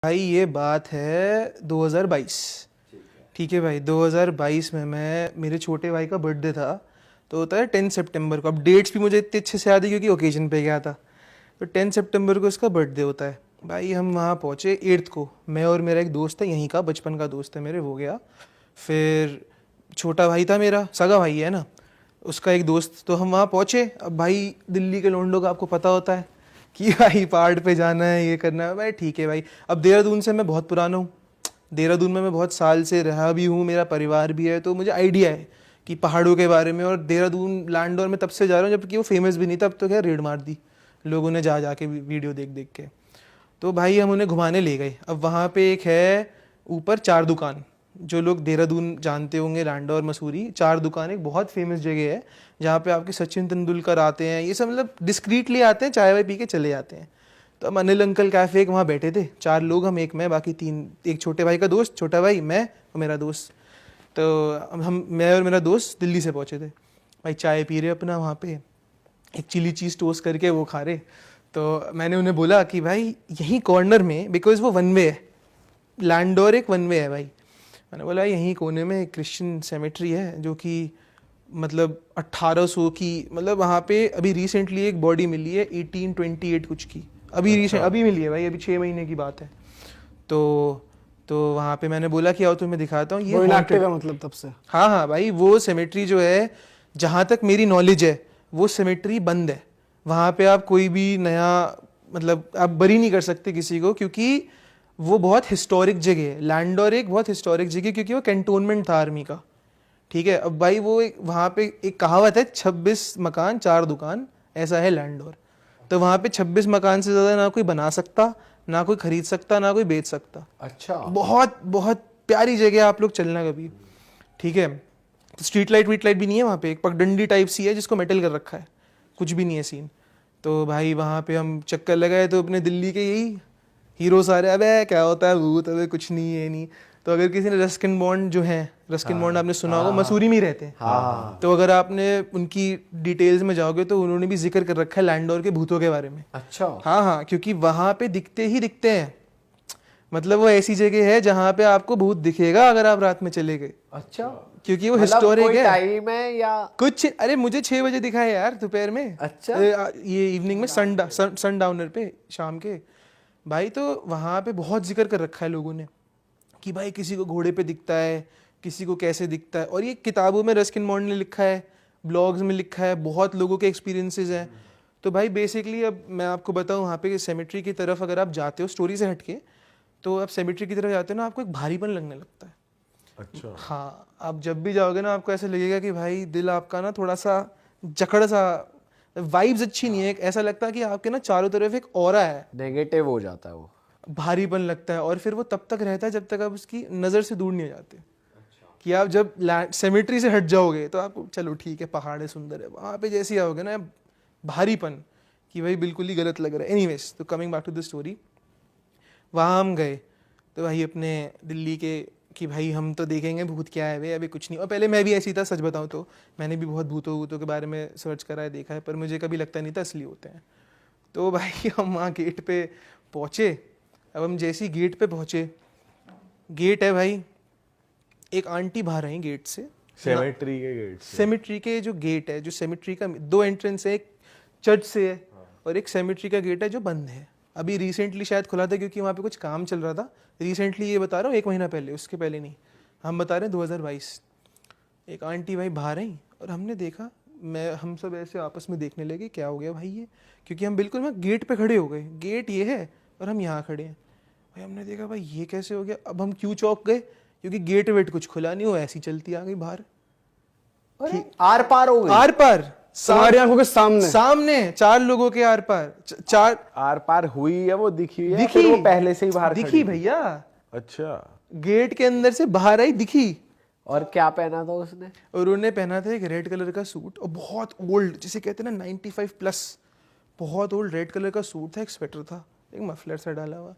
भाई ये बात है 2022। ठीक है भाई, 2022 में मेरे छोटे भाई का बर्थडे था। तो होता है 10 सितंबर को। अब डेट्स भी मुझे इतने अच्छे से याद है क्योंकि ओकेजन पे गया था। तो 10 सितंबर को इसका बर्थडे होता है। भाई हम वहाँ पहुँचे 8th को। मैं और मेरा एक दोस्त है यहीं का, बचपन का दोस्त है मेरे, वो गया। फिर छोटा भाई था मेरा, सगा भाई है ना, उसका एक दोस्त। तो हम वहाँ पहुँचे। अब भाई दिल्ली के लोंडों का आपको पता होता है कि भाई पहाड़ पे जाना है, ये करना है। भाई ठीक है भाई। अब देहरादून से मैं बहुत पुराना हूँ, देहरादून में मैं बहुत साल से रहा भी हूँ, मेरा परिवार भी है, तो मुझे आइडिया है कि पहाड़ों के बारे में। और देहरादून लैंडोर में तब से जा रहा हूँ जबकि वो फेमस भी नहीं था। अब तो क्या रेड मार दी लोगों ने जा जाके वीडियो देख देख के। तो भाई हम उन्हें घुमाने ले गए। अब वहाँ पे एक है ऊपर 4 दुकान, जो लोग देहरादून जानते होंगे, लैंडोर मसूरी 4 दुकान एक बहुत फेमस जगह है जहाँ पे आपके सचिन तेंदुलकर आते हैं, ये सब मतलब डिस्क्रीटली आते हैं, चाय वाय पी के चले जाते हैं। तो हम अनिल अंकल कैफ़े एक वहाँ बैठे थे, 4 लोग हम, एक मैं, बाकी 3, एक छोटे भाई का दोस्त, छोटा भाई, मैं और मेरा दोस्त। तो मैं और मेरा दोस्त दिल्ली से पहुँचे थे। भाई चाय पी रहे अपना वहाँ पे, एक चिली चीज़ टोस्ट करके वो खा रहे। तो मैंने उन्हें बोला कि भाई यहीं कॉर्नर में, बिकॉज वो वन वे है, लैंडोर एक वन वे है भाई, मैंने बोला यहीं कोने में क्रिश्चियन सेमेट्री है जो कि मतलब 1800 की, मतलब वहाँ पे अभी रिसेंटली एक बॉडी मिली है 1828 कुछ की, अभी रिसेंट अभी मिली है भाई, अभी 6 महीने की बात है। तो वहाँ पे मैंने बोला कि आओ तुम्हें दिखाता हूँ, ये इनएक्टिव है मतलब तब से। हाँ हाँ भाई, वो सेमेट्री जो है, जहाँ तक मेरी नॉलेज है वो सेमेट्री बंद है। वहाँ पे आप कोई भी नया, मतलब आप बरी नहीं कर सकते किसी को, क्योंकि वो बहुत हिस्टोरिक जगह है। लैंडोर एक बहुत हिस्टोरिक जगह, क्योंकि वो कैंटोनमेंट था आर्मी का। ठीक है। अब भाई वो वहाँ पे एक कहावत है, 26 मकान 4 दुकान, ऐसा है लैंडोर। तो वहाँ पे 26 मकान से ज़्यादा ना कोई बना सकता, ना कोई खरीद सकता, ना कोई बेच सकता। अच्छा, बहुत बहुत प्यारी जगह, आप लोग चलना कभी। ठीक है। तो स्ट्रीट लाइट वीट लाइट भी नहीं है वहाँ पे, एक पगडंडी टाइप सी है जिसको मेटल कर रखा है, कुछ भी नहीं है सीन। तो भाई वहाँ पे हम चक्कर लगाए, तो अपने दिल्ली के यही हीरो सारे, अबे क्या होता है भूत, अबे कुछ नहीं है नहीं। तो अगर किसी ने रस्किन बॉन्ड जो है, रस्किन बॉन्ड आपने सुना होगा, मसूरी में ही रहते हैं। हाँ, तो अगर आपने उनकी डिटेल्स में जाओगे तो उन्होंने भी जिक्र कर रखा है लैंडोर के भूतों के बारे में। अच्छा, हाँ हाँ, क्योंकि वहाँ पे दिखते ही दिखते हैं, मतलब वो ऐसी जगह है जहाँ पे आपको भूत दिखेगा अगर आप रात में चले गए। अच्छा, क्योंकि वो मतलब हिस्टोरिक कोई है। टाइम है या कुछ, अरे मुझे 6 बजे दिखा है यार दोपहर में। अच्छा, ये इवनिंग में सन डाउनर पे शाम के। भाई तो वहाँ पे बहुत जिक्र कर रखा है लोगों ने कि भाई किसी को घोड़े पे दिखता है, किसी को कैसे दिखता है। और ये किताबों में रस्किन बॉन्ड ने लिखा है, ब्लॉग्स में लिखा है, बहुत लोगों के एक्सपीरियंसेस हैं। तो भाई बेसिकली अब मैं आपको बताऊँ, वहाँ पे सेमेट्री की तरफ अगर आप जाते हो स्टोरी से हटके, तो आप सेमेट्री की तरफ जाते हो ना, आपको एक भारीपन लगने लगता है। अच्छा, हाँ, आप जब भी जाओगे ना, आपको ऐसा लगेगा कि भाई दिल आपका ना थोड़ा सा जकड़ सा, वाइब्स अच्छी नहीं है। ऐसा लगता है कि आपके ना चारों तरफ एक ऑरा है, नेगेटिव हो जाता है वो। भारीपन लगता है। और फिर वो तब तक रहता है जब तक आप उसकी नज़र से दूर नहीं हो जाते। कि आप जब सेमेट्री से हट जाओगे तो आपको चलो ठीक है, पहाड़ है, सुंदर है, वहाँ पे जैसे ही आओगे ना भारीपन, कि भाई बिल्कुल ही गलत लग रहा है। एनीवेज, तो coming back to the story, वहाँ हम गए तो भाई अपने दिल्ली के कि भाई हम तो देखेंगे भूत क्या है भाई, अभी कुछ नहीं। और पहले मैं भी ऐसी था, सच बताऊँ तो मैंने भी बहुत भूतों के बारे में सर्च करा है, देखा है, पर मुझे कभी लगता नहीं था असली होते हैं। तो भाई हम वहाँ गेट पे पहुँचे। अब हम जैसी गेट पे पहुँचे, गेट है भाई, एक आंटी बाहर आई गेट से, सेमेट्री के गेट से। सेमेट्री के जो गेट है, जो सेमेट्री का 2 एंट्रेंस है, एक चर्च से है और एक सेमेट्री का गेट है जो बंद है। अभी रिसेंटली शायद खुला था क्योंकि वहाँ पे कुछ काम चल रहा था। रिसेंटली ये बता रहा हूँ, 1 महीना पहले, उसके पहले नहीं, हम बता रहे हैं 2022। एक आंटी भाई बाहर आई और हमने देखा, हम सब ऐसे आपस में देखने लगे क्या हो गया भाई ये, क्योंकि हम बिल्कुल वहाँ गेट पे खड़े हो गए, गेट ये है और हम यहाँ खड़े हैं। भाई हमने देखा भाई ये कैसे हो गया। अब हम क्यों चौंक गए, क्योंकि गेट वेट कुछ खुला नहीं, हो ऐसी चलती आ गई बाहर। आर पार हो गई। आर पार, हमारी आंखों के सामने सामने 4 लोगों के आर पार, 4 आर पार हुई है, वो दिखी है, दिखी, फिर वो पहले से ही बाहर दिखी खड़ी थी? भैया, अच्छा, गेट के अंदर से बाहर आई, दिखी। और क्या पहना था उसने? और उन्होंने पहना था एक रेड कलर का सूट, और बहुत ओल्ड, जिसे कहते हैं ना 95 प्लस, बहुत ओल्ड रेड कलर का सूट था, एक स्वेटर था, एक मफलर सा डाला हुआ।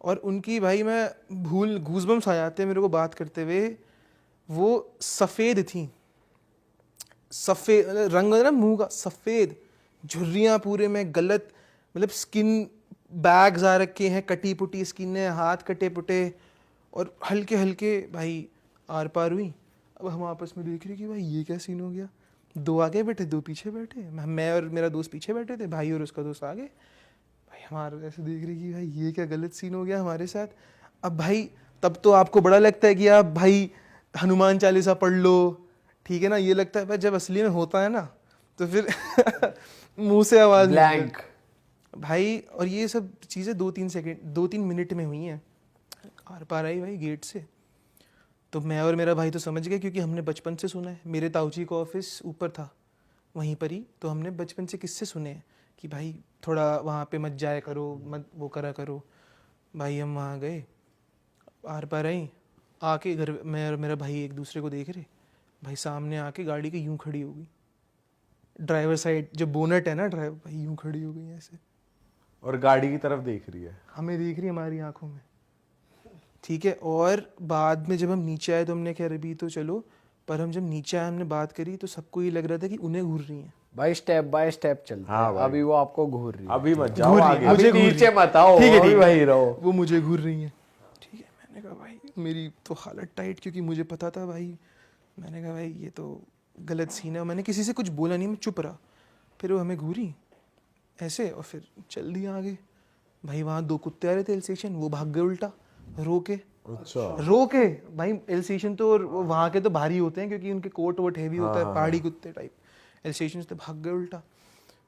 और उनकी भाई मैं भूल, गूज़बम्स आ जाते हैं मेरे को बात करते हुए। वो सफ़ेद थी, सफ़ेद रंग ना मुंह का, सफ़ेद, झुर्रियाँ पूरे में, गलत मतलब स्किन बैग्स आ रखे हैं, कटी पुटी स्किनें, हाथ कटे पुटे, और हल्के हल्के भाई आर पार हुई। अब हम आपस में देख रहे कि भाई ये क्या सीन हो गया। दो आगे बैठे, दो पीछे बैठे, मैं और मेरा दोस्त पीछे बैठे थे, भाई और उसका दोस्त आगे। भाई हमारे ऐसे देख रहे कि भाई ये क्या गलत सीन हो गया हमारे साथ। अब भाई तब तो आपको बड़ा लगता है कि आप भाई हनुमान चालीसा पढ़ लो, ठीक है ना, ये लगता है। पर जब असली में होता है ना तो फिर मुंह से आवाज ब्लैंक भाई। और ये सब चीज़ें 2-3 मिनट में हुई हैं। आर पार आई भाई गेट से, तो मैं और मेरा भाई तो समझ गए क्योंकि हमने बचपन से सुना है। मेरे ताऊजी का ऑफिस ऊपर था वहीं पर ही, तो हमने बचपन से किससे सुने हैं कि भाई थोड़ा वहाँ पे मत जाया करो, मत वो करा करो। भाई हम वहाँ गए, आर पार आई, आके घर मैं और मेरा भाई एक दूसरे को देख रहे। भाई सामने आके गाड़ी की यूं खड़ी हो गई, ड्राइवर साइड जो बोनट है ना ड्राइवर, भाई यूं खड़ी हो गई ऐसे, और गाड़ी की तरफ देख रही है। हमें देख रही है हमारी आंखों में, ठीक है। और बाद में जब हम नीचे आए तो हमने कहा अभी तो चलो, पर हम जब नीचे आए हमने बात करी तो सबको ये लग रहा था कि उन्हें घूर रही हैं। भाई, स्टेप बाय स्टेप चलते हाँ हैं। भाई। अभी वो आपको घूर रही है, अभी मत जाओ घूर रही आगे। है, मुझे अभी घूर नीचे रही है। मत आओ, ठीक है, अभी ठीक है। वहीं रहो। वो मुझे घूर रही हैं, ठीक है। मैंने कहा भाई मेरी तो हालत टाइट, क्योंकि मुझे पता था भाई। मैंने कहा भाई ये तो गलत सीन है। मैंने किसी से कुछ बोला नहीं, मैं चुप रहा। फिर वो हमें घूरी ऐसे और फिर चल दिया आगे। भाई वहाँ 2 कुत्ते आ रहे थे एल स्टेशन, वो भाग गए उल्टा रो के। अच्छा। रो के भाई, एल स्टेशन तो और वो वहाँ के तो भारी होते हैं क्योंकि उनके कोट वोट हैवी होता है, पहाड़ी कुत्ते टाइप। एल स्टेशन से भाग गए उल्टा।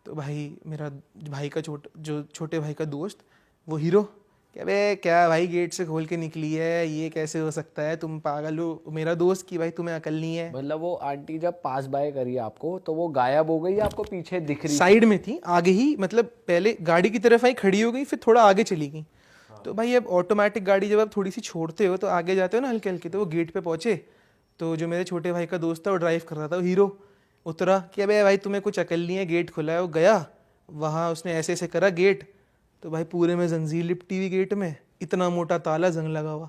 तो भाई मेरा भाई का छोटे भाई का दोस्त, वो हीरो, क्या बे क्या भाई गेट से खोल के निकली है, ये कैसे हो सकता है, तुम पागल हो। मेरा दोस्त कि भाई तुम्हें अकल नहीं है। मतलब वो आंटी जब पास बाय करी आपको तो वो गायब हो गई, आपको पीछे दिख रही? साइड में थी, आगे ही, मतलब पहले गाड़ी की तरफ आई, खड़ी हो गई, फिर थोड़ा आगे चली गई। तो भाई अब ऑटोमेटिक गाड़ी जब आप थोड़ी सी छोड़ते हो तो आगे जाते हो ना हल्के हल्के, तो वो गेट पे पहुंचे। तो जो मेरे छोटे भाई का दोस्त था वो ड्राइव कर रहा था, वो हीरो उतरा कि अबे भाई तुम्हें कुछ अकल नहीं है, गेट खुला है। वो गया वहाँ, उसने ऐसे ऐसे करा गेट, तो भाई पूरे में जंजीर लिपटी हुई गेट में, इतना मोटा ताला, जंग लगा हुआ।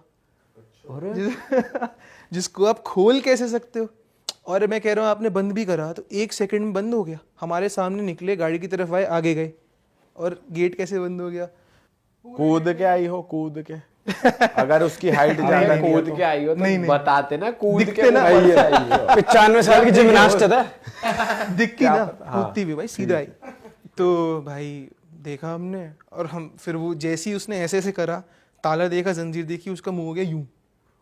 जिसको आप खोल कैसे सकते हो। और मैं कह रहा हूँ आपने बंद भी करा तो 1 सेकंड में बंद हो गया। हमारे सामने निकले, गाड़ी की तरफ आए, आगे गए, और गेट कैसे बंद हो गया। कूद के आई हो, कूद के। अगर उसकी हाइट अरे ज्यादा कूद के आई हो तो नहीं, नहीं। बताते ना, कूद दिखते के ना। ऊपर से आई हो। 95 साल की जिमनास्ट है। दिखती ना, कूदती भी भाई, सीधा आई। तो भाई देखा हमने, और हम फिर वो जैसे ही उसने ऐसे ऐसे करा, ताला देखा, जंजीर देखी, उसका मुंह हो गया यूं,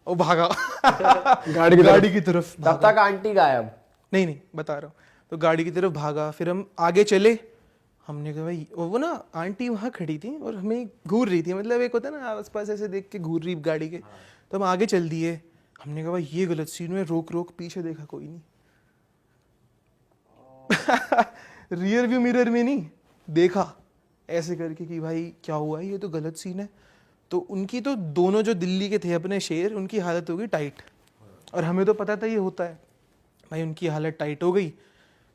और भागा गाड़ी की तरफ तब तक आंटी गायब? नहीं नहीं बता रहा हूँ। तो गाड़ी की तरफ भागा, फिर हम आगे चले। हमने कहा भाई, वो ना आंटी वहाँ खड़ी थी और हमें घूर रही थी, मतलब एक होता है ना आसपास ऐसे देख के घूर रही गाड़ी के। तो हम आगे चल दिए। हमने कहा भाई ये गलत सीन में, रोक रोक, पीछे देखा कोई नहीं। रियर व्यू मिरर में नहीं देखा, ऐसे करके कि भाई क्या हुआ है, ये तो गलत सीन है। तो उनकी तो दोनों जो दिल्ली के थे अपने शेर, उनकी हालत हो गई टाइट, और हमें तो पता था ये होता है। भाई उनकी हालत टाइट हो गई।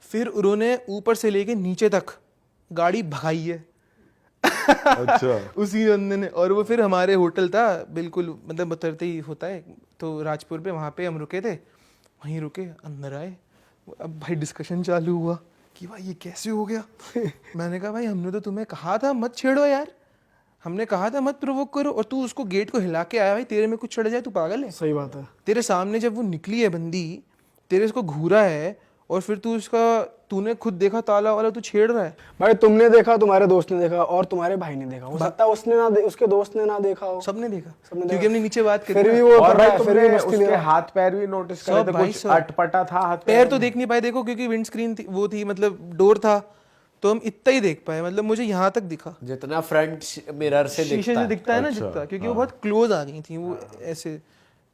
फिर उन्होंने ऊपर से लेके नीचे तक गाड़ी भगाई है। अच्छा। उसी बंदे ने। और वो फिर हमारे होटल था बिल्कुल, मतलब उतरते ही होता है तो राजपुर पे, वहाँ पे हम रुके थे, वहीं रुके, अंदर आए। अब भाई डिस्कशन चालू हुआ कि भाई ये कैसे हो गया। मैंने कहा भाई हमने तो तुम्हें कहा था मत छेड़ो यार, हमने कहा था मत प्रोवोक करो, और तू उसको गेट को हिला के आया। भाई तेरे में कुछ चढ़ जाए, तू पागल है। सही बात है। तेरे सामने जब वो निकली है बंदी, तेरे इसको घूरा है, और फिर तू उसका, तूने खुद देखा ताला वाला, तू छेड़ रहा है। भाई तुमने देखा, तुम्हारे दोस्त ने देखा, और तुम्हारे भाई ने देखा। हो सकता है उसने ना उसके दोस्त ने ना देखा हो। सबने देखा, सबने क्योंकि हमने नीचे बात करी फिर ना। भी वो और कर रहा भाई है, फिर भी तुमने मस्ती ले उसके रहा है। हाथ पैर भी नोटिस करे सब थे? भाई कुछ सब। अटपटा था हाथ पैर तो देख नहीं पाए, देखो क्योंकि विंड स्क्रीन थी, वो थी, मतलब डोर था, तो हम इतना ही देख पाए। मतलब मुझे यहाँ तक दिखा, जितना फ्रंट मिरर से शीशे दिखता से है। दिखता है ना अच्छा, जितना, क्योंकि वो बहुत क्लोज आ गई थी वो ऐसे।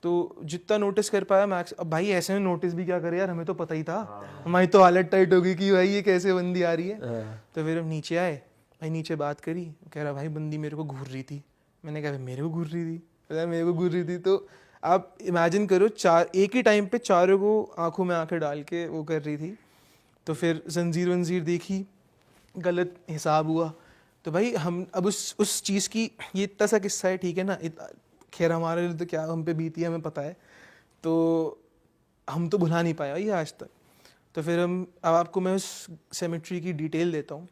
तो जितना नोटिस कर पाया मैक्स। अब भाई ऐसे में नोटिस भी क्या करे यार, हमें तो पता ही था। हमारी तो हालत टाइट हो गई कि भाई ये कैसे बंदी आ रही है। तो फिर हम नीचे आए, भाई नीचे बात करी, कह रहा भाई बंदी मेरे को घूर रही थी। मैंने कहा मेरे को घूर रही थी, मेरे को घूर रही थी। तो आप इमेजिन करो, एक ही टाइम पे चारों को आंखों में आंखें डाल के वो कर रही थी। तो फिर जंजीर वंजीर देखी, गलत हिसाब हुआ। तो भाई हम अब उस चीज़ की, ये इतना सा किस्सा है, ठीक है ना। खैर हमारे लिए तो क्या हम पे बीती है हमें पता है, तो हम तो भुला नहीं पाया ये आज तक। तो फिर हम, अब आपको मैं उस सेमेट्री की डिटेल देता हूँ।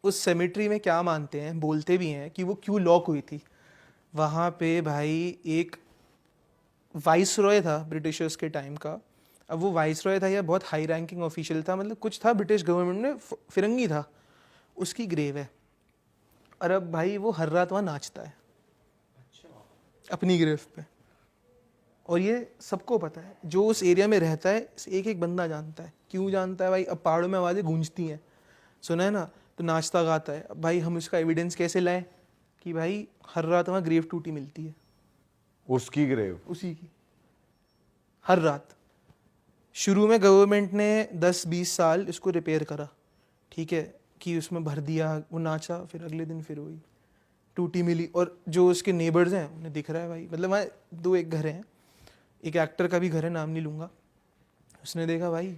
उस सेमेट्री में क्या मानते हैं, बोलते भी हैं कि वो क्यों लॉक हुई थी। वहाँ पे भाई एक वाइस रॉय था ब्रिटिशर्स के टाइम का। अब वो वाइस रॉय था या बहुत हाई रैंकिंग ऑफिशियल था, मतलब कुछ था ब्रिटिश गवर्नमेंट में, फिरंगी था, उसकी ग्रेव है। और अब भाई वो हर रात वहाँ नाचता है अपनी ग्रेव पे, और ये सबको पता है, जो उस एरिया में रहता है एक एक बंदा जानता है। क्यों जानता है भाई? अब पहाड़ों में आवाज़ें गूंजती हैं, सुना है ना, तो नाचता गाता है। अब भाई हम इसका एविडेंस कैसे लाएं कि भाई हर रात वहाँ ग्रेव टूटी मिलती है, उसकी ग्रेव, उसी की, हर रात। शुरू में गवर्नमेंट ने 10-20 साल इसको रिपेयर करा, ठीक है, कि उसमें भर दिया, वो नाचा, फिर अगले दिन फिर वही टूटी मिली। और जो उसके नेबर्स हैं उन्हें दिख रहा है भाई, मतलब वहाँ 2-1 घर हैं, एक एक्टर का भी घर है, नाम नहीं लूँगा, उसने देखा भाई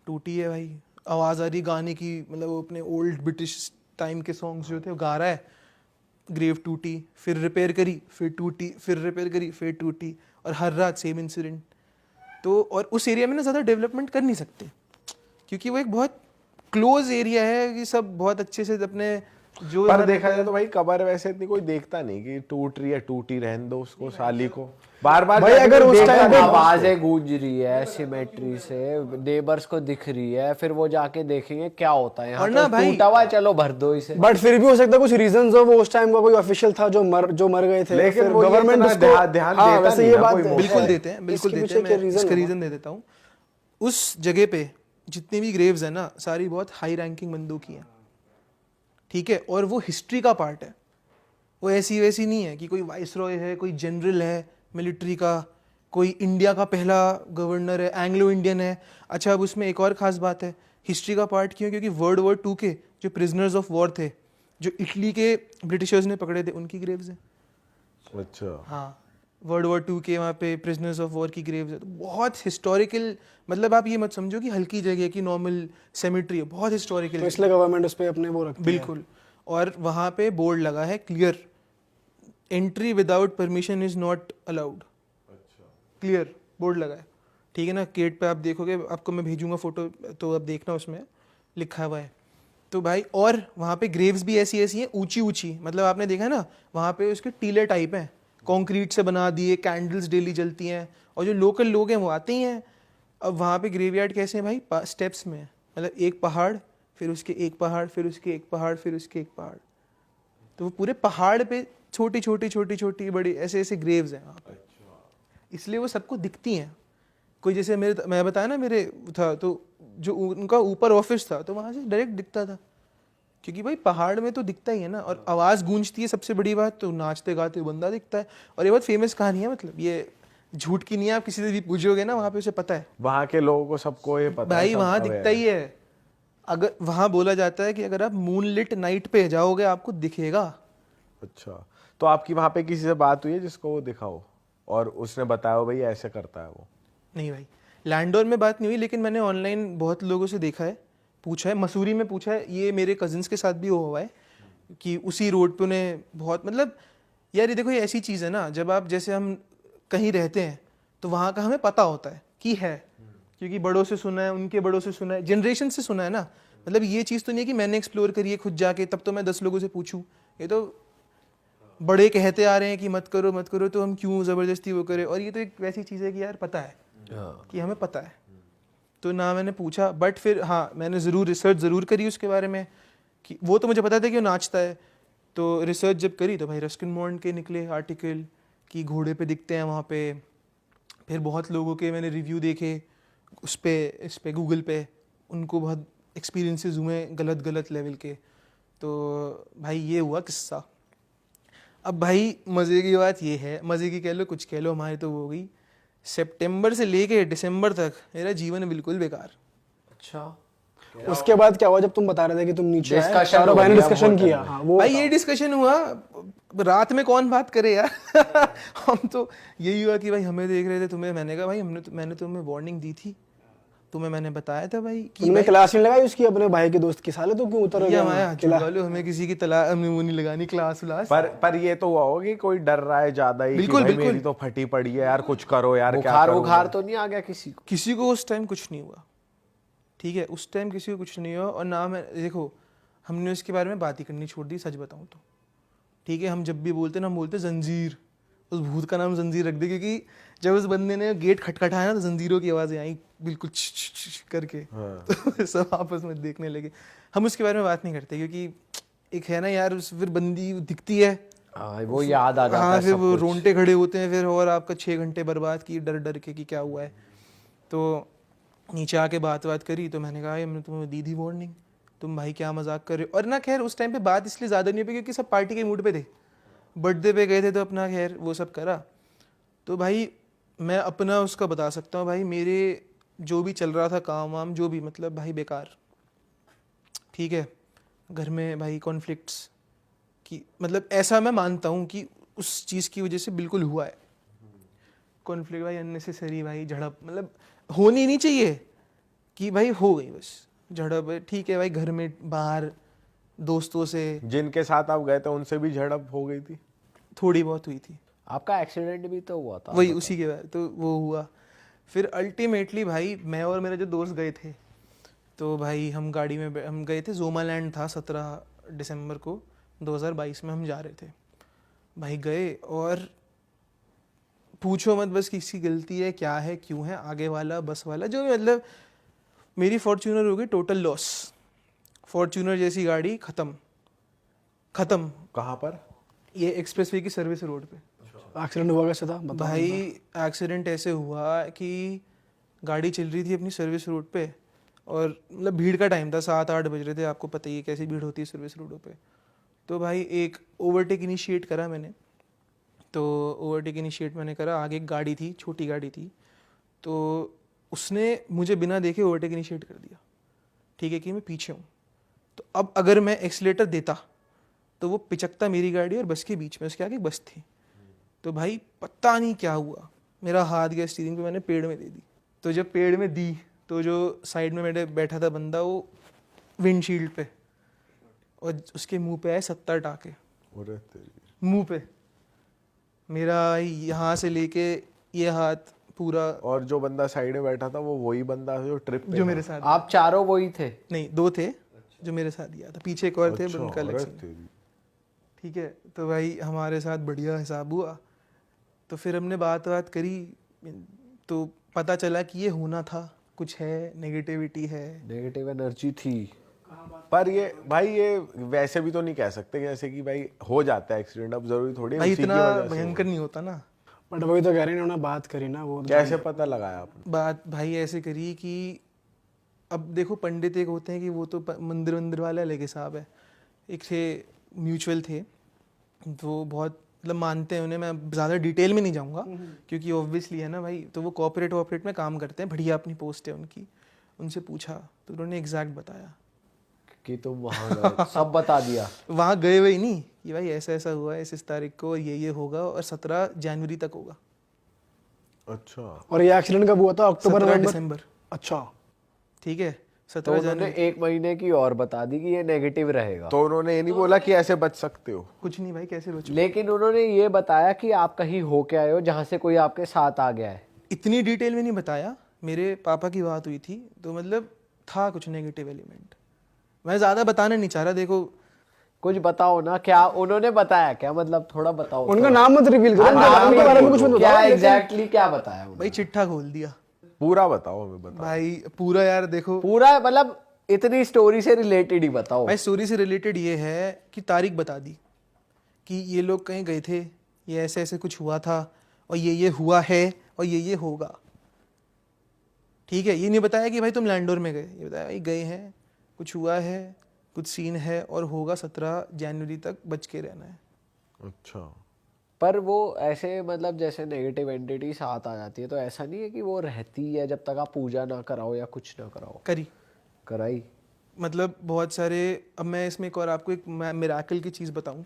टूटी है भाई, आवाज़ आ रही गाने की, मतलब वो अपने ओल्ड ब्रिटिश टाइम के सॉन्ग्स जो थे वो गा रहा है, ग्रेव टूटी, फिर रिपेयर करी, फिर टूटी, फिर रिपेयर करी, फिर टूटी, और हर रात सेम इंसिडेंट। तो और उस एरिया में ना ज़्यादा डेवलपमेंट कर नहीं सकते, क्योंकि वो एक बहुत क्लोज एरिया है कि सब बहुत अच्छे से अपने जो पर देखा जाए तो भाई कबर वैसे इतनी कोई देखता नहीं कि टूट रही है, टूटी रहने दो उसको, साली को बार बार भाई अगर उस टाइम पे आवाजें गूंज रही है सिमेट्री से, नेबर्स को दिख रही है, फिर वो जाके देखेंगे क्या होता है यहाँ और ना तो भाई- टूटा हुआ है, चलो भर दो इसे। बट फिर भी हो सकता है कुछ रीजंस हो, वो उस टाइम का कोई ऑफिशियल था जो मर गए थे, लेकिन फिर वो ये गवर्नमेंट इतना उसको ध्यान हाँ देता वैसे नहीं ये ना बात कोई है। बिल्कुल है। देते हैं, बिल्कुल इसके देते पीछे हैं, क्या मैं reason इसका होगा? रीज़न दे देता हूँ। उस जगह पे जितनी भी ग्रेव्स है ना, सारी बहुत हाई रैंकिंग बंदों की हैं, ठीक है, और वो हिस्ट्री का पार्ट है, वो ऐसी वैसी नहीं है कि कोई वाइसरॉय है, कोई जनरल है मिलिट्री का, कोई इंडिया का पहला गवर्नर है, एंग्लो इंडियन है। अच्छा, अब उसमें एक और ख़ास बात है, हिस्ट्री का पार्ट क्यों? क्योंकि वर्ल्ड वॉर 2 के जो प्रिजनर्स ऑफ वॉर थे, जो इटली के ब्रिटिशर्स ने पकड़े थे, उनकी ग्रेव्स हैं। अच्छा, हाँ, वर्ल्ड वॉर 2 के वहाँ पे प्रिजनर्स ऑफ वॉर की ग्रेव्स है, तो बहुत हिस्टोरिकल, मतलब आप ये मत समझो कि हल्की जगह की नॉर्मल सेमेट्री है, बहुत हिस्टोरिकल। तो इसलिए गवर्नमेंट उस पे अपने वो रखती है। बिल्कुल। और वहाँ पे बोर्ड लगा है clear, entry without permission is not allowed. Clear board लगा है, ठीक है ना। गेट पे आप देखोगे, आपको मैं भेजूंगा फोटो, तो आप देखना, उसमें लिखा हुआ है। तो भाई, और वहाँ पे ग्रेव्स भी ऐसी ऐसी हैं, ऊंची ऊंची, मतलब आपने देखा है ना, वहाँ पे उसके टीले टाइप हैं, कंक्रीट से बना दिए, कैंडल्स डेली जलती हैं, और जो लोकल लोग हैं वो आते ही हैं। अब वहाँ पे ग्रेवयार्ड कैसे हैं भाई? स्टेप्स में है, मतलब एक पहाड़, फिर उसके एक पहाड़, फिर उसके एक पहाड़, फिर उसके एक पहाड़, तो वो पूरे पहाड़ पे छोटी छोटी छोटी छोटी बड़ी ऐसे ऐसे ग्रेव्स हैं वहाँ पे, इसलिए वो सबको दिखती हैं। कोई जैसे मेरे, मैं बताया ना, मेरे था तो जो उनका ऊपर ऑफिस था, तो वहाँ से डायरेक्ट दिखता था, क्योंकि भाई पहाड़ में तो दिखता ही है ना, और आवाज़ गूंजती है, सबसे बड़ी बात, तो नाचते गाते बंदा दिखता है। और ये बहुत फेमस कहानी है, मतलब ये झूठ की नहीं है, आप किसी से भी पूछोगे ना वहाँ पे, उसे पता है वहाँ के लोगों को सबको ये पता है, भाई, सब वहाँ aware दिखता ही है। अगर वहाँ बोला जाता है कि अगर आप मूनलिट नाइट पे जाओगे आपको दिखेगा। अच्छा, तो आपकी वहाँ पे किसी से बात हुई है जिसको वो दिखाओ और उसने बताया हो भाई ऐसे करता है वो? नहीं भाई, लैंडोर में बात नहीं हुई, लेकिन मैंने ऑनलाइन बहुत लोगों से देखा है, पूछा है, मसूरी में पूछा है, ये मेरे कजिन्स के साथ भी हुआ है कि उसी रोड पे उन्हें बहुत, मतलब यार ये देखो, ये ऐसी चीज़ है ना, जब आप, जैसे हम कहीं रहते हैं तो वहाँ का हमें पता होता है कि है, क्योंकि बड़ों से सुना है, उनके बड़ों से सुना है, जनरेशन से सुना है ना। मतलब ये चीज़ तो नहीं है कि मैंने एक्सप्लोर करी है खुद जाके, तब तो मैं 10 लोगों से पूछूं, ये तो बड़े कहते आ रहे हैं कि मत करो मत करो, तो हम क्यों ज़बरदस्ती वो करें। और ये तो एक वैसी चीज़ है कि यार पता है कि हमें पता है, तो ना मैंने पूछा। बट फिर हाँ, मैंने ज़रूर रिसर्च ज़रूर करी उसके बारे में, कि वो तो मुझे पता था कि वो नाचता है, तो रिसर्च जब करी तो भाई रस्किन बॉन्ड के निकले आर्टिकल कि घोड़े पे दिखते हैं वहाँ पे। फिर बहुत लोगों के मैंने रिव्यू देखे उस पे, इस पे गूगल पे, उनको बहुत एक्सपीरियंसेस हुए गलत गलत लेवल के। तो भाई ये हुआ किस्सा। अब भाई मज़े की बात ये है, मज़े की कह लो कुछ कह लो, हमारी तो वो हो गई, सितंबर से लेके दिसंबर तक मेरा जीवन बिल्कुल बेकार। अच्छा, उसके बाद क्या हुआ जब तुम बता रहे थे कि तुम नीचे आए, Discussion चारों हो भाई ने गया डिस्कशन बहुत किया? हाँ वो भाई ये डिस्कशन हुआ, रात में कौन बात करे यार हम तो यही हुआ कि भाई हमें देख रहे थे, तुम्हें, मैंने कहा भाई मैंने तुम्हें वार्निंग दी थी, तुम्हें मैंने बताया था भाई कि तुमने क्लास नहीं लगाई उसकी अपने भाई के दोस्त की, साले तो क्यों उतर गया हमारे हाथ वालों, हमें किसी की हमने वो नहीं लगानी क्लास व्लास। पर ये तो हुआ होगा कि कोई डर रहा है ज्यादा ही, बिल्कुल, कि भाई बिल्कुल। मेरी तो फटी पड़ी है यार, कुछ करो यार, क्या बुखार करूं बुखार मैं? तो नहीं आ गया किसी को? किसी को उस टाइम कुछ नहीं हुआ, ठीक है, उस टाइम किसी को कुछ नहीं हुआ। और ना मैं, देखो हमने उसके बारे में बात ही करनी छोड़ दी, सच बताऊँ तो। ठीक है, हम जब भी बोलते ना, हम बोलते जंजीर, उस भूत का नाम जंजीर रख दे, क्योंकि जब उस बंदे ने गेट खटखटाया ना तो जंजीरों की आवाज़ें आई बिल्कुल छ छ छ छ करके। तो सब आपस में देखने लगे। हम उसके बारे में बात नहीं करते, क्योंकि एक है ना यार, फिर बंदी दिखती है, हाँ, वो याद आ जाता हाँ, है फिर सब वो कुछ। रोंगटे खड़े होते हैं फिर, और आपका 6 घंटे बर्बाद किए डर डर के कि क्या हुआ है। तो नीचे आके बात करी तो मैंने कहा, मैंने तुम्हें दी थी वार्निंग, तुम भाई क्या मजाक कर रहे हो। और ना खैर उस टाइम पे बात इसलिए ज़्यादा नहीं हुई क्योंकि सब पार्टी के मूड पे थे, बर्थडे पे गए थे तो अपना खैर वो सब करा। तो भाई मैं अपना उसका बता सकता हूँ भाई, मेरे जो भी चल रहा था काम वाम जो भी, मतलब भाई बेकार। ठीक है, घर में भाई कॉन्फ्लिक्ट्स की, मतलब ऐसा मैं मानता हूँ कि उस चीज़ की वजह से बिल्कुल हुआ है कॉन्फ्लिक्ट भाई, अननेसेसरी भाई झड़प, मतलब होनी नहीं चाहिए कि भाई हो गई बस झड़प है। ठीक है भाई, घर में बाहर दोस्तों से जिनके साथ आप गए थे उनसे भी झड़प हो गई थी? थोड़ी बहुत हुई थी, आपका एक्सीडेंट भी तो हुआ था। वही उसी के बाद तो वो हुआ। फिर अल्टीमेटली भाई मैं और मेरे जो दोस्त गए थे, तो भाई हम गाड़ी में हम गए थे, जोमालैंड था, 17 दिसंबर को 2022 में हम जा रहे थे भाई। गए और पूछो मत बस किसकी गलती है, क्या है, क्यों है, आगे वाला बस वाला जो भी, मतलब मेरी फॉर्च्यूनर हो गई टोटल लॉस। फॉर्च्यूनर जैसी गाड़ी खत्म। कहाँ पर? ये एक्सप्रेसवे की सर्विस रोड पे। एक्सीडेंट हुआ कैसे था बताओ। भाई एक्सीडेंट ऐसे हुआ कि गाड़ी चल रही थी अपनी सर्विस रोड पे, और मतलब भीड़ का टाइम था, 7-8 बज रहे थे, आपको पता ही है कैसी भीड़ होती है सर्विस रोडों पे। तो भाई एक ओवरटेक इनिशिएट करा मैंने, तो ओवरटेक इनिशिएट मैंने करा, आगे एक गाड़ी थी, छोटी गाड़ी थी, तो उसने मुझे बिना देखे ओवरटेक इनिशिएट कर दिया। ठीक है कि मैं पीछे हूँ, तो अब अगर मैं एक्सीलेटर देता तो वो पिचकता मेरी गाड़ी और बस के बीच में, उसके आगे बस थी। तो भाई पता नहीं क्या हुआ, मेरा हाथ गया स्टीयरिंग पे, मैंने पेड़ में दे दी। तो जब पेड़ में दी तो जो साइड में मेरे बैठा था बंदा, वो विंडशील्ड पे, और उसके मुंह पे आए 70 टाके अरे तेरी। मुंह पे। मेरा यहाँ से लेके ये हाथ पूरा। और जो बंदा साइड में बैठा था वो वही बंदा है जो ट्रिप पे जो था? मेरे साथ, आप चारों वही थे? नहीं 2 थे जो मेरे साथ गया था, पीछे एक और थे, अच्छा, उनका अलग अरे सीन। तेरी। ठीक है, तो भाई हमारे साथ बढ़िया हिसाब हुआ। तो फिर हमने बात करी, तो पता चला कि ये होना था, कुछ है, नेगेटिविटी है। नेगेटिव एनर्जी थी। पर ये भाई ये वैसे भी तो नहीं कह सकते जैसे कि भाई हो जाता है एक्सीडेंट, अब जरूरी थोड़ी है भाई उसी की इतना वजह से भयंकर नहीं होता ना। बट वही तो कह रहे हैं, उन्होंने बात करी ना वो। कैसे पता लगाया आपने? बात भाई ऐसे करी कि अब देखो, पंडित एक होते हैं कि वो तो मंदिर वाला अलग हिसाब है। एक थे म्यूचुअल थे, वो बहुत मतलब मानते हैं उन्हें, मैं ज़्यादा डिटेल में नहीं जाऊंगा क्योंकि ऑब्वियसली है ना भाई, तो वो कॉर्पोरेट में काम करते हैं, बढ़िया अपनी पोस्ट है उनकी। उनसे पूछा तो उन्होंने एग्जैक्ट बताया कि तुम वहां गए, सब बता दिया। वहाँ गए हुए नहीं कि भाई ऐसा ऐसा हुआ है इस तारीख को, और ये होगा, और 17 जनवरी तक होगा। अच्छा। और ये एक्सीडेंट कब हुआ था? अक्टूबर 17 नवंबर? दिसंबर। अच्छा। ठीक है, तो 17 उन्होंने जनवरी। 1 महीने की और बता दी कि ये नेगेटिव रहेगा। तो उन्होंने ये नहीं बोला कि ऐसे बच सकते हो? कुछ नहीं भाई, कैसे बचो। लेकिन उन्होंने ये बताया कि आप कहीं होके आए हो जहां से कोई आपके साथ आ गया है। इतनी डिटेल में नहीं बताया, मेरे पापा की बात हुई थी तो मतलब था कुछ नेगेटिव एलिमेंट, मैं ज़्यादा बताना नहीं चाह रहा। देखो कुछ बताओ ना, क्या उन्होंने बताया, क्या मतलब थोड़ा बताओ। उनका नाम मत रिवील करो, उनके बारे में कुछ मत क्या बताओ। एग्जैक्टली क्या बताया उन्होंने? भाई चिट्ठा खोल दिया पूरा बताओ, हमें बताओ भाई पूरा। यार देखो पूरा मतलब इतनी स्टोरी से रिलेटेड ही बताओ। भाई, स्टोरी से रिलेटेड ये है कि तारीख बता दी कि ये लोग कहीं गए थे, ये ऐसे ऐसे कुछ हुआ था, और ये हुआ है, और ये होगा। ठीक है, ये नहीं बताया कि भाई तुम लैंडोर में गए, ये बताया भाई गए हैं, कुछ हुआ है, कुछ सीन है, और होगा 17 जनवरी तक, बच के रहना है। अच्छा। पर वो ऐसे मतलब जैसे नेगेटिव एंटिटी साथ आ जाती है, तो ऐसा नहीं है कि वो रहती है जब तक आप पूजा ना कराओ या कुछ ना कराओ? करी, कराई। मतलब बहुत सारे। अब मैं इसमें एक और आपको एक मिराकल की चीज़ बताऊं।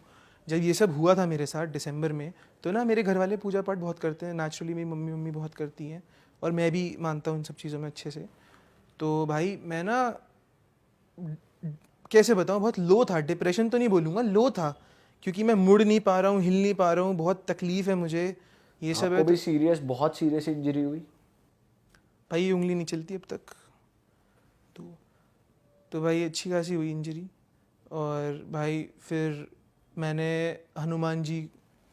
जब ये सब हुआ था मेरे साथ दिसंबर में, तो ना मेरे घर वाले पूजा पाठ बहुत करते हैं, नेचुरली मेरी मम्मी बहुत करती हैं, और मैं भी मानता हूँ इन सब चीज़ों में अच्छे से। तो भाई मैं ना कैसे बताऊँ, बहुत लो था, डिप्रेशन तो नहीं बोलूँगा, लो था, क्योंकि मैं मुड़ नहीं पा रहा हूँ, हिल नहीं पा रहा हूँ, बहुत तकलीफ है मुझे, ये सब है। आपको भी सीरियस, बहुत सीरियस इंजरी हुई? भाई उंगली नहीं चलती अब तक, तो भाई अच्छी खासी हुई इंजरी। और भाई फिर मैंने हनुमान जी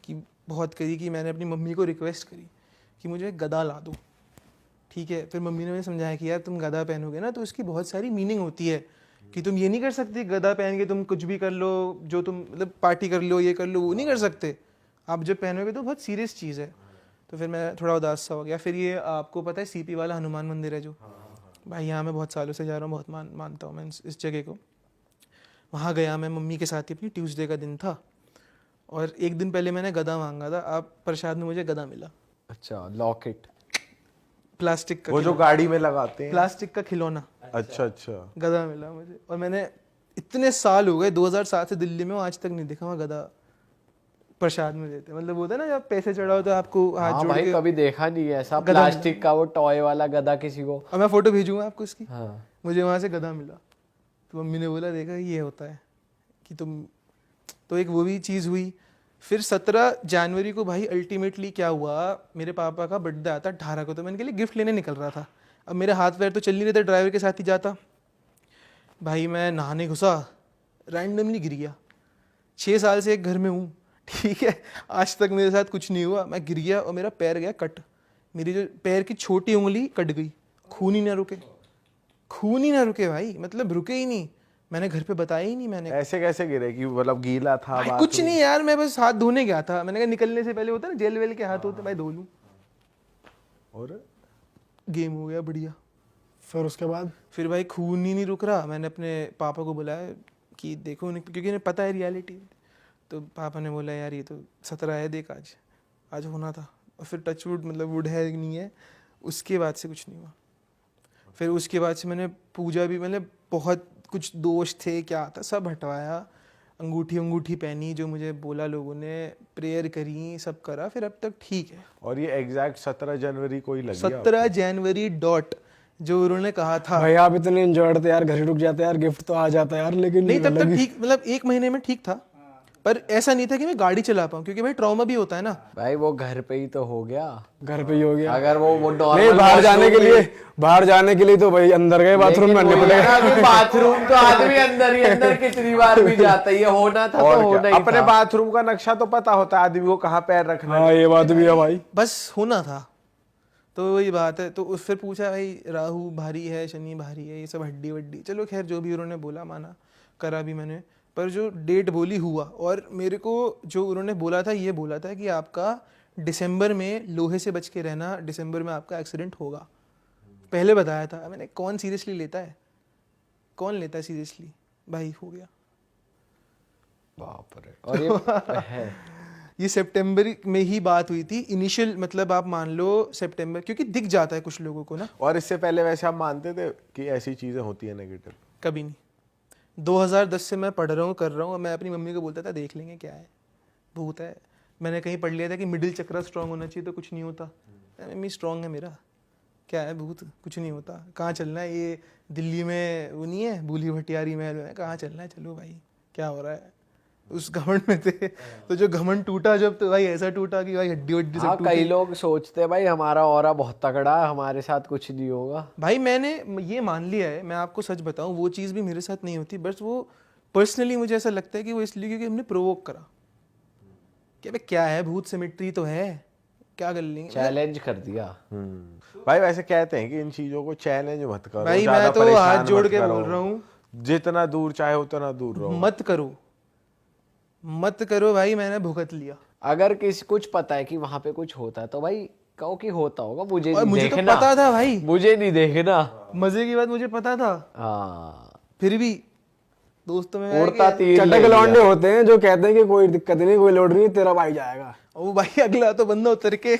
की बहुत करी कि मैंने अपनी मम्मी को रिक्वेस्ट करी कि मुझे गदा ला दो, ठीक है। फिर मम्मी ने मुझे समझाया कि यार तुम गदा पहनोगे ना तो उसकी बहुत सारी मीनिंग होती है कि तुम ये नहीं कर सकते गदा पहन के तुम कुछ भी कर लो, जो तुम मतलब पार्टी कर लो, ये कर लो, वो नहीं कर सकते। आप जब पहनोगे तो बहुत सीरियस चीज़ है। तो फिर मैं थोड़ा उदास सा हो गया। फिर ये आपको पता है सीपी वाला हनुमान मंदिर है जो, भाई यहाँ मैं बहुत सालों से जा रहा हूँ, बहुत मानता हूँ मैं इस जगह को। वहाँ गया मैं मम्मी के साथ ही, अपनी ट्यूसडे का दिन था और एक दिन पहले मैंने गदा मांगा था। आप प्रसाद में मुझे गदा मिला, अच्छा, लॉकेट, प्लास्टिक का वो जो गाड़ी में लगाते हैं, प्लास्टिक का खिलौना, अच्छा अच्छा, गदा मिला मुझे। और मैंने इतने साल हो गए, 2007 से दिल्ली में हूँ, आज तक नहीं देखा वहाँ गदा प्रसाद में देते। मतलब होता है ना जब पैसे चढ़ाओ तो आपको हाथ हाँ जोड़ भाई के, कभी देखा नहीं है ऐसा गधा प्लास्टिक का वो टॉय वाला गधा किसी को। और मैं फोटो भेजूंगा आपको इसकी। हाँ मुझे वहाँ से गधा मिला तो मम्मी ने बोला देखा ये होता है कि तुम, तो एक वो भी चीज़ हुई। फिर 17 जनवरी को भाई अल्टीमेटली क्या हुआ, मेरे पापा का बर्थडे आता 18 को, तो मैं इनके लिए गिफ्ट लेने निकल रहा था। अब मेरे हाथ पैर तो चल नहीं रहे थे, ड्राइवर के साथ ही जाता। भाई मैं नहाने घुसा, रैंडमली गिर गया। 6 साल से एक घर में हूँ, ठीक है, आज तक मेरे साथ कुछ नहीं हुआ। मैं गिर गया और मेरा पैर गया कट, मेरी जो पैर की छोटी उंगली कट गई, खून ही ना रुके, खून ही ना रुके भाई, मतलब रुके ही नहीं। मैंने घर पे बताया ही नहीं। मैंने ऐसे कैसे गिरे कि मतलब गीला था भाई बाथरूम? कुछ नहीं यार, मैं बस हाथ धोने गया था। मैंने कहा निकलने से पहले होता है ना जेल वेल के हाथ होते, भाई धो लूँ। और गेम हो गया बढ़िया। फिर उसके बाद फिर भाई खून ही नहीं रुक रहा। मैंने अपने पापा को बुलाया कि देखो क्योंकि उन्हें पता है रियलिटी। तो पापा ने बोला यार ये तो 17 है, देख आज आज होना था। और फिर टच वुड, मतलब वुड है नहीं है, उसके बाद से कुछ नहीं हुआ। फिर उसके बाद से मैंने पूजा भी, मतलब बहुत कुछ दोष थे क्या था, सब हटवाया, अंगूठी पहनी जो मुझे बोला लोगों ने, प्रेयर करी, सब करा, फिर अब तक ठीक है। और ये एग्जैक्ट 17 जनवरी को ही लगी 17 जनवरी डॉट जो उन्होंने कहा था। भाई आप इतने इंजॉयड थे यार, घर ही रुक जाते यार, गिफ्ट तो आ जाता यार, लेकिन नहीं तब तक ठीक, मतलब 1 महीने में ठीक था, पर ऐसा नहीं था कि मैं गाड़ी चला पाऊँ, क्योंकि भाई ट्रॉमा भी होता है ना। भाई वो घर पे ही तो हो गया, घर पे ही हो गया। अगर वो नहीं नॉर्मल बाहर जाने के लिए तो भाई अंदर गए बाथरूम में करने पड़ेगा। बाथरूम तो आदमी अंदर ही अंदर कितनी बार भी जाता है, ये होना था और तो होना क्या? ही अपने था। बाथरूम का नक्शा तो पता होता है आदमी को कहाँ पैर रखना है। हाँ ये बात भी है भाई। बस होना था, तो वही बात है। तो फिर पूछा भाई राहु भारी है, शनि भारी है, ये सब हड्डी वड्डी, चलो खैर जो भी उन्होंने बोला माना, करा भी मैंने। पर जो डेट बोली हुआ, और मेरे को जो उन्होंने बोला था, ये बोला था कि आपका दिसंबर में लोहे से बच के रहना, दिसंबर में आपका एक्सीडेंट होगा, पहले बताया था। मैंने कौन सीरियसली लेता है, कौन लेता है सीरियसली, भाई हो गया। बाप रे। और ये है ये सितंबर में ही बात हुई थी इनिशियल, मतलब आप मान लो सितंबर, क्योंकि दिख जाता है कुछ लोगों को ना। और इससे पहले वैसे आप मानते थे कि ऐसी चीजें होती है नेगेटिव? कभी नहीं। 2010 से मैं पढ़ रहा हूँ, कर रहा हूँ, और मैं अपनी मम्मी को बोलता था देख लेंगे क्या है, भूत है। मैंने कहीं पढ़ लिया था कि मिडिल चक्र स्ट्रांग होना चाहिए तो कुछ नहीं होता। मम्मी स्ट्रांग है मेरा, क्या है भूत, कुछ नहीं होता। कहाँ चलना है, ये दिल्ली में वो नहीं है भूली भटियारी महल में, कहाँ चलना है, चलो भाई क्या हो रहा है। उस घमंड में थे, तो जो घमंड टूटा जब, तो भाई ऐसा टूटा कि भाई हड्डी वड्डी हाँ, सब कई टूटी। लोग सोचते हैं भाई हमारा ऑरा बहुत तगड़ा है, हमारे साथ कुछ नहीं होगा। भाई मैंने ये मान लिया है, मैं आपको सच बताऊं, वो चीज़ भी मेरे साथ नहीं होती। बस वो पर्सनली मुझे ऐसा लगता है कि वो इसलिए क्योंकि हमने प्रोवोक करा कि भाई क्या है, भूत सिमेट्री तो है, क्या कर लेंगे। चैलेंज कर दिया। भाई वैसे कहते हैं कि इन चीजों को चैलेंज मत करो, भाई ज्यादा मैं तो परेशान हाथ जोड़ मत के करो। बोल रहा हूँ, जितना दूर चाहे उतना दूर रहो। मत करो, मत करो भाई, मैंने भुगत लिया। अगर किसी कुछ पता है कि वहां पे कुछ होता है तो भाई कहो कि होता होगा, मुझे और नहीं मुझे तो देखना, पता था भाई, मुझे नहीं देखना। मजे की बात मुझे पता था, हाँ, फिर भी दोस्तों में उड़ता तीर ले चटक लिया। लौंडे होते हैं जो कहते हैं कि कोई दिक्कत नहीं, कोई लोड नहीं, तेरा भाई जाएगा। वो भाई अगला तो बंदा उतर के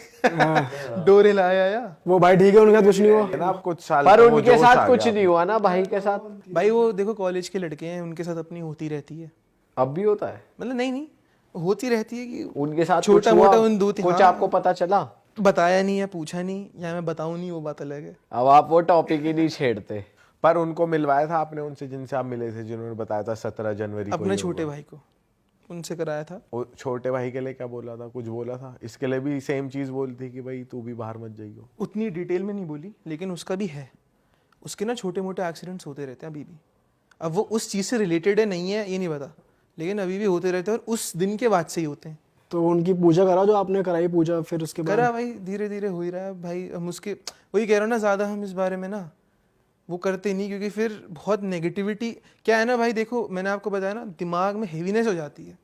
डोरे लाया आया। वो भाई ठीक है, उनके साथ कुछ नहीं हुआ। ना आप कुछ साल पर तो वो उनके जोश आ साथ कुछ गया। नहीं हुआ ना भाई के साथ। भाई वो देखो कॉलेज के लड़के हैं, उनके साथ अपनी होती रहती है, अब भी होता है मतलब नहीं होती रहती है कि उनके साथ छोटा कुछ हुआ? मोटा उन दो कुछ हाँ, आपको पता चला? बताया नहीं या पूछा नहीं, या मैं बताऊं नहीं, वो बात अलग है। अब आप वो टॉपिक ही नहीं छेड़ते। पर उनको मिलवाया था आपने उनसे जिनसे आप मिले थे, जिन्होंने बताया था 17 जनवरी को अपने ये छोटे होगा? भाई को उनसे कराया था। वो छोटे भाई के लिए क्या बोला था, कुछ बोला था? इसके लिए भी सेम चीज बोली थी कि भाई तू भी बाहर मत जाइयो? उतनी डिटेल में नहीं बोली, लेकिन उसका भी है। उसके ना छोटे मोटे एक्सीडेंट्स होते रहते हैं अभी भी। अब वो उस चीज़ से रिलेटेड है नहीं है ये नहीं पता, लेकिन अभी भी होते रहते हैं और उस दिन के बाद से ही होते हैं। तो उनकी पूजा करा जो आपने कराई पूजा, फिर उसके बाद करा भाई, धीरे धीरे हो ही रहा है भाई। हम उसके वही कह रहा हूँ ना, ज़्यादा हम इस बारे में ना वो करते नहीं, क्योंकि फिर बहुत नेगेटिविटी क्या है ना भाई, देखो मैंने आपको बताया ना, दिमाग में हेवीनेस हो जाती है।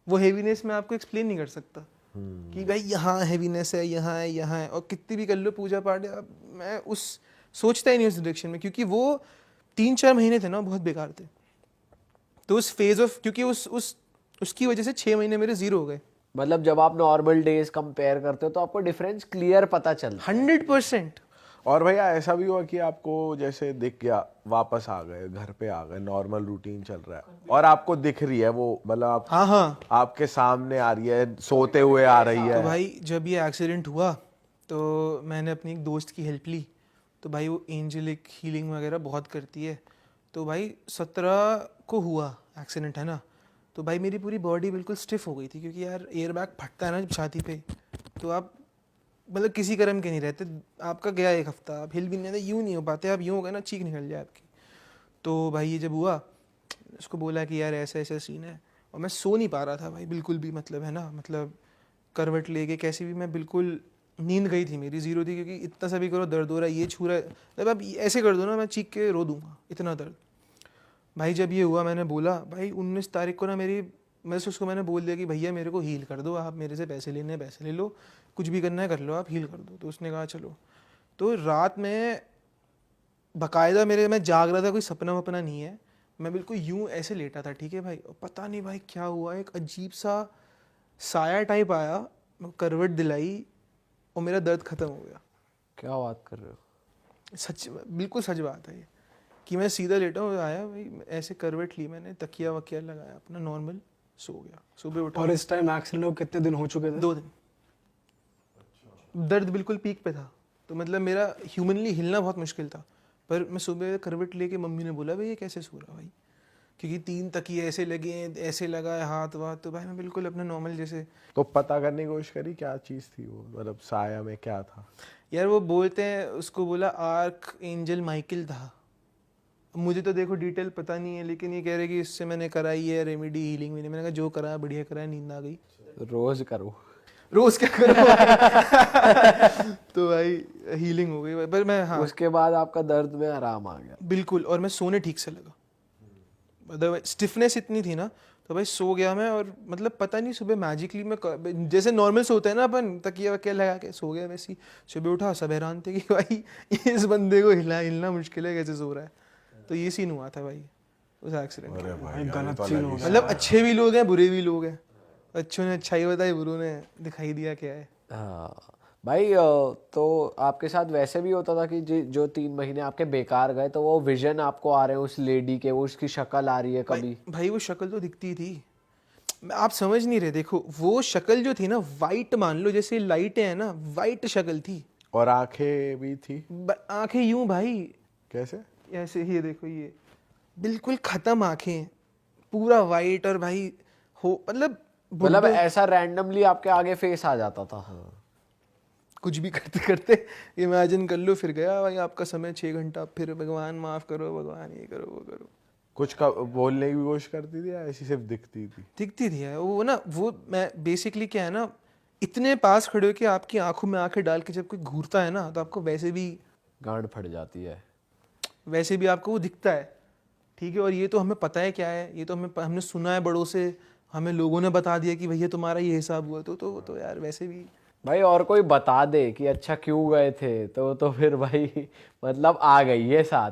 वो हेवीनेस मैं आपको एक्सप्लेन नहीं कर सकता कि भाई यहाँ हेवीनेस है, यहाँ है, यहाँ है, और कितनी भी कर लो पूजा पाठ, अब मैं उस सोचता ही नहीं उस डायरेक्शन में, क्योंकि वो 3-4 महीने थे ना बहुत बेकार थे। तो उस फेज ऑफ, क्योंकि उसकी वजह से 6 महीने मेरे जीरो हो गए। मतलब जब आप नॉर्मल डेज कंपेयर करते हो तो आपको डिफरेंस क्लियर पता चलता है। 100%। और भैया ऐसा भी हुआ कि आपको जैसे दिख गया, वापस आ गए, घर पे आ गए, नॉर्मल रूटीन चल रहा है और आपको दिख रही है वो, मतलब आप हाँ आपके सामने आ रही है, सोते हुए आ रही है? तो भाई जब ये एक्सीडेंट हुआ तो मैंने अपनी एक दोस्त की हेल्प ली, तो भाई वो एंजलिक हीलिंग वगैरह बहुत करती है। तो भाई 17 को हुआ एक्सीडेंट है ना, तो भाई मेरी पूरी बॉडी बिल्कुल स्टिफ हो गई थी, क्योंकि यार एयर बैग फटता है ना जब छाती पे, तो आप मतलब किसी कर्म के नहीं रहते। आपका गया 1 हफ्ता, आप हिल भी नहीं रहते, यूँ नहीं हो पाते, आप यूँ हो गए ना चीख निकल जाए आपकी। तो भाई ये जब हुआ, उसको बोला कि यार ऐसा ऐसा सीन है, और मैं सो नहीं पा रहा था भाई बिल्कुल भी, मतलब है ना, मतलब करवट लेके कैसे भी मैं बिल्कुल, नींद गई थी मेरी, जीरो थी, क्योंकि इतना सा भी करो दर्द हो रहा है, ये छू रहा है, मतलब आप ऐसे कर दो ना मैं चीख के रो दूंगा, इतना दर्द। भाई जब ये हुआ मैंने बोला भाई 19 तारीख को ना मेरी, उसको मैंने बोल दिया कि भैया मेरे को हील कर दो, आप मेरे से पैसे लेने हैं पैसे ले लो, कुछ भी करना है कर लो, आप हील कर दो। तो उसने कहा चलो। तो रात में बाकायदा मैं जाग रहा था, कोई सपना वपना नहीं है, मैं बिल्कुल यूं ऐसे लेटा था, ठीक है भाई, और पता नहीं भाई क्या हुआ, एक अजीब सा साया टाइप आया, करवट दिलाई और मेरा दर्द ख़त्म हो गया। क्या बात कर रहे हो? सच, बिल्कुल सच बात है ये, कि मैं सीधा लेटा हूँ, आया भाई ऐसे करवट ली मैंने, तकिया वकिया लगाया अपना, नॉर्मल सो गया, सुबह उठा। और इस टाइम एक्सीडेंट को कितने दिन हो चुके थे? 2 दिन। दर्द बिल्कुल पीक पे था, तो मतलब मेरा ह्यूमनली हिलना बहुत मुश्किल था, पर मैं सुबह करवट लेके, मम्मी ने बोला भाई ये कैसे सो रहा भाई, क्योंकि 3 तकिए ऐसे लगे हैं, ऐसे लगा है हाथ वाथ, तो भाई मैं बिल्कुल अपने नॉर्मल जैसे। तो पता करने की कोशिश करी क्या चीज थी वो, मतलब साया में क्या था? यार वो बोलते हैं, उसको बोला आर्क एंजल माइकल था। मुझे तो देखो डिटेल पता नहीं है, लेकिन ये कह रहे कि इससे मैंने कराई है रेमेडी हीलिंग भी नहीं। मैंने कहा जो करा बढ़िया करा, नींद आ गई। रोज करो। रोज क्या करो तो भाई हीलिंग हो गई भाई, पर मैं, हाँ उसके बाद आपका दर्द में आराम आ गया? बिल्कुल, और मैं सोने ठीक से लगा, मतलब स्टिफनेस इतनी थी ना, तो भाई सो गया मैं, और मतलब पता नहीं सुबह मैजिकली मैं जैसे नॉर्मल सोते हैं ना अपन, तकिया वकिया लगा के सो गया, वैसे ही सुबह उठा, सब हैरान थे कि भाई इस बंदे को हिलना मुश्किल है, कैसे सो रहा है। तो ये सीन हुआ था भाई उस एक्सीडेंट में। भाई गलत सीन हो गया। मतलब अच्छे भी लोग हैं बुरे भी लोग हैं, अच्छों ने अच्छाई बताई, बुरों ने दिखाई दिया क्या है। हाँ भाई, तो आपके साथ वैसे भी होता था कि जो 3 महीने आपके बेकार गए, तो वो विजन आपको आ रहे हैं उस लेडी के, वो उसकी शक्ल आ रही है कभी? भाई वो शक्ल तो दिखती थी, आप समझ नहीं रहे। देखो वो शक्ल जो थी ना, वाइट मान लो, जैसे लाइटें हैं ना, वाइट शक्ल थी, और आंखें भी थी? आंखें यूं भाई, कैसे? ऐसे ही, देखो ये बिल्कुल खत्म आंखें, पूरा वाइट, और भाई हो मतलब ऐसा रैंडमली आपके आगे फेस आ जाता था? कुछ भी करते करते इमेजिन कर लो, फिर गया भाई आपका समय 6 घंटा, फिर भगवान माफ करो, भगवान ये करो वो करो। कुछ का बोलने की कोशिश करती थी या ऐसी सिर्फ दिखती थी? दिखती थी यार वो ना, वो मैं बेसिकली क्या है ना, इतने पास खड़े हो के आपकी आंखों में आंखें डाल के जब कोई घूरता है ना, तो आपको वैसे भी गांड फट जाती है, वैसे भी आपको वो दिखता है, ठीक है। और ये तो हमें पता है क्या है, ये तो हमने सुना है बड़ों से, हमें लोगों ने बता दिया कि भैया तुम्हारा ये हिसाब हुआ, तो यार वैसे भी भाई और कोई बता दे कि अच्छा क्यों गए थे, तो फिर भाई मतलब आ गई है साथ।